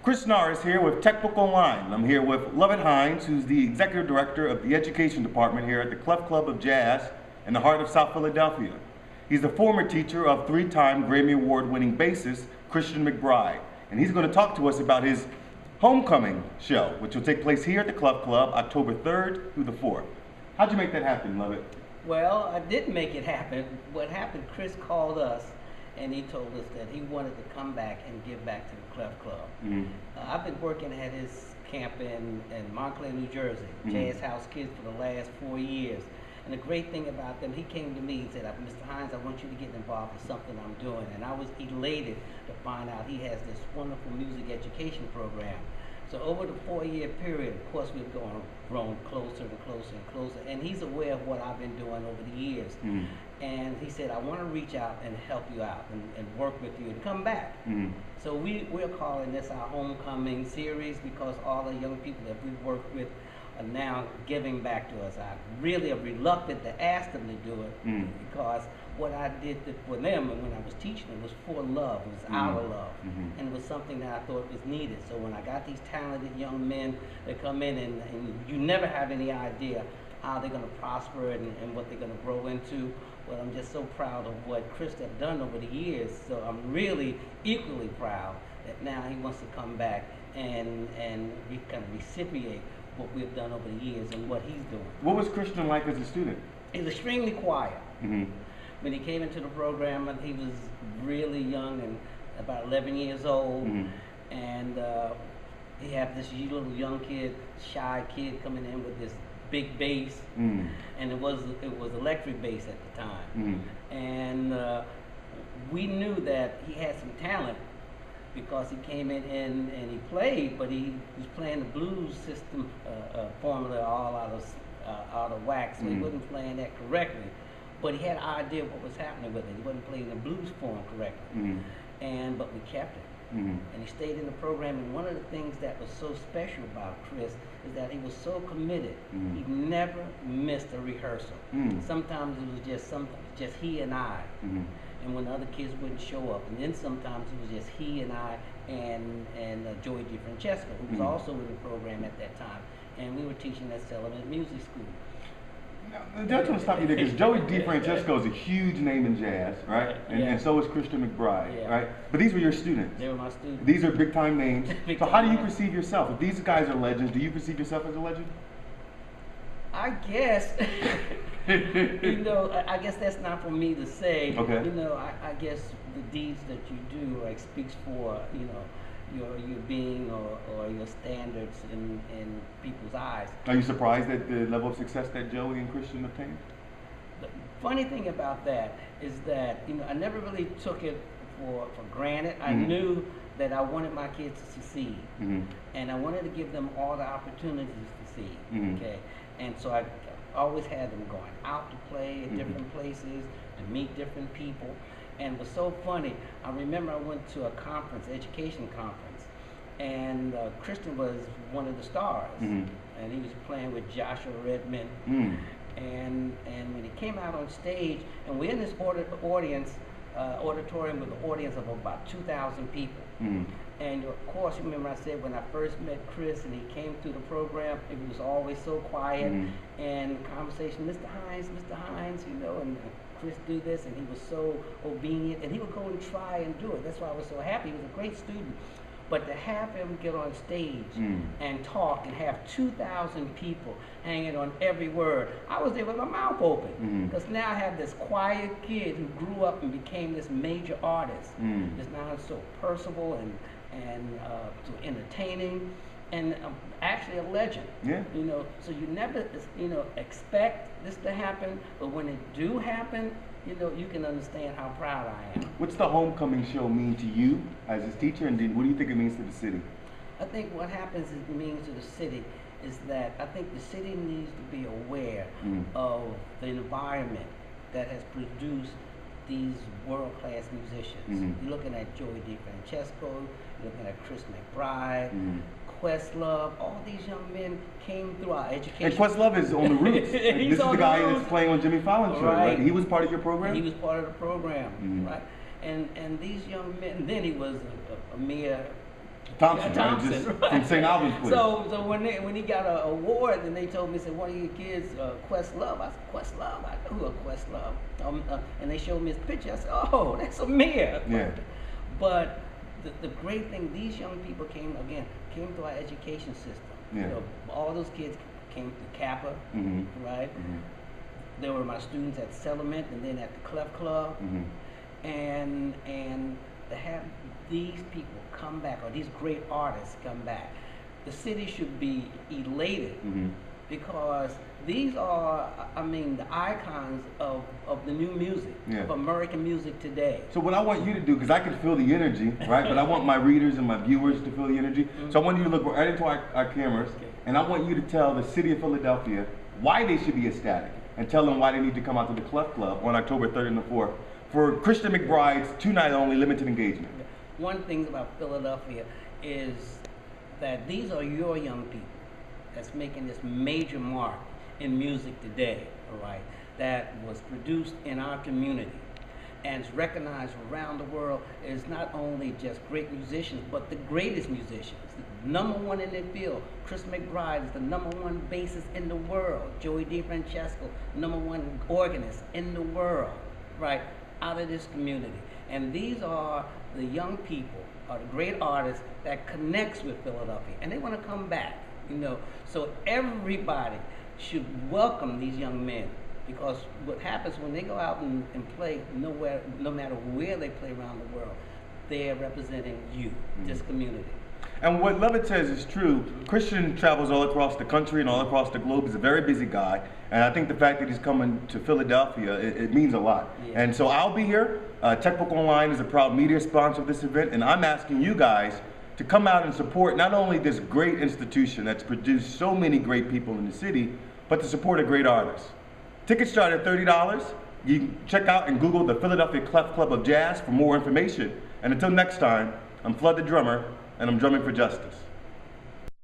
Chris Norris here with Techbook Online. I'm here with Lovett Hines, who's the Executive Director of the Education Department here at the Clef Club of Jazz in the heart of South Philadelphia. He's the former teacher of three-time Grammy Award-winning bassist Christian McBride, and he's going to talk to us about his homecoming show, which will take place here at the Clef Club October 3rd through the 4th. How'd you make that happen, Lovett? Well, I didn't make it happen. What happened, Chris called us and he told us that he wanted to come back and give back to the Clef Club. I've been working at his camp in Montclair, New Jersey, Jazz House Kids, for the last 4 years. And the great thing about them, he came to me and said, Mr. Hines, I want you to get involved in something I'm doing. And I was elated to find out he has this wonderful music education program. So over the 4-year period, of course, we've grown closer and closer and closer. And he's aware of what I've been doing over the years. And he said, I want to reach out and help you out and work with you and come back. So we're calling this our homecoming series because all the young people that we've worked with are now giving back to us. I really am reluctant to ask them to do it because what I did for them and when I was teaching them was for love, it was our love, and it was something that I thought was needed. So when I got these talented young men that come in and you never have any idea how they're going to prosper and what they're going to grow into, well, I'm just so proud of what Chris has done over the years. So I'm really equally proud that now he wants to come back and kind of reciprocate what we've done over the years and what he's doing. What was Christian like as a student? He was extremely quiet. When he came into the program, he was really young and about 11 years old, and he had this little young kid, shy kid, coming in with this big bass, and it was electric bass at the time, and we knew that he had some talent because he came in and he played, but he was playing the blues system formula all out of whack, so he wasn't playing that correctly. But he had an idea of what was happening with it. He wasn't playing the blues form correctly, but we kept it. And he stayed in the program. And one of the things that was so special about Chris is that he was so committed. He never missed a rehearsal. Sometimes it was just he and I. And when other kids wouldn't show up, and then sometimes it was just he and I and Joey DeFrancesco, who was also in the program at that time, and we were teaching at Sullivan Music School. Now, I just want to stop you there because Joey DeFrancesco is a huge name in jazz, right? And so is Christian McBride, right? But these were your students. They were my students. These are big time names. So how do you perceive yourself? If these guys are legends, do you perceive yourself as a legend? I guess, I guess that's not for me to say. I guess the deeds that you do speaks for, your being or your standards in people's eyes. Are you surprised at the level of success that Joey and Christian obtained? The funny thing about that is that, I never really took it for granted. I knew that I wanted my kids to succeed, and I wanted to give them all the opportunities to succeed, okay? And so I always had them going out to play at different places, to meet different people. And it was so funny. I remember I went to a conference, education conference, and Christian was one of the stars, and he was playing with Joshua Redmond. And when he came out on stage, and we're in this auditorium with an audience of about 2,000 people. And of course, you remember I said when I first met Chris and he came through the program, it was always so quiet, and the conversation, Mr. Hines, and Chris do this, and he was so obedient, and he would go and try and do it. That's why I was so happy. He was a great student. But to have him get on stage and talk and have 2,000 people hanging on every word, I was there with my mouth open. Because now I have this quiet kid who grew up and became this major artist. Is now so personable and so entertaining, and actually a legend. So you never expect this to happen, but when it do happen, you can understand how proud I am. What's the homecoming show mean to you as his teacher, and what do you think it means to the city? I think what happens it means to the city is that I think the city needs to be aware of the environment that has produced these world-class musicians. You're looking at Joey DeFrancesco, you're looking at Chris McBride, Questlove, all these young men came through our education. And Questlove is on the roots. This is the guy that's playing on Jimmy Fallon's show, right? He was part of your program? He was part of the program, right? And these young men, then he was a mere Thompson, Thompson, right? Just right. from St. Albans, please. So when he got an award, and they told me, said, one of your kids, Questlove. I said, Questlove? I know who a Questlove. And they showed me his picture. I said, oh, that's Amir. Yeah. But the great thing, these young people came to our education system. Yeah. You know, all those kids came to Kappa, right? They were my students at Settlement and then at the Clef Club. And to have these people come back, or these great artists come back, the city should be elated because these are, I mean, the icons of the new music, of American music today. So what I want you to do, because I can feel the energy, right? But I want my readers and my viewers to feel the energy. So I want you to look right into our cameras, and I want you to tell the city of Philadelphia why they should be ecstatic, and tell them why they need to come out to the Clef Club on October 3rd and the 4th for Christian McBride's 2-night only limited engagement. One thing about Philadelphia is that these are your young people that's making this major mark in music today, all right, that was produced in our community and is recognized around the world as not only just great musicians, but the greatest musicians. #1 in their field. Chris McBride is the #1 bassist in the world. Joey DeFrancesco, #1 organist in the world, right, out of this community. And these are the young people, are the great artists that connects with Philadelphia, and they want to come back, you know. So everybody should welcome these young men, because what happens when they go out and play no matter where they play around the world, they're representing you, this community. And what Lovett says is true. Christian travels all across the country and all across the globe. He's a very busy guy. And I think the fact that he's coming to Philadelphia, it means a lot. Yeah. And so I'll be here. Techbook Online is a proud media sponsor of this event. And I'm asking you guys to come out and support not only this great institution that's produced so many great people in the city, but to support a great artist. Tickets start at $30. You can check out and Google the Philadelphia Clef Club of Jazz for more information. And until next time, I'm Flood the Drummer, and I'm drumming for justice.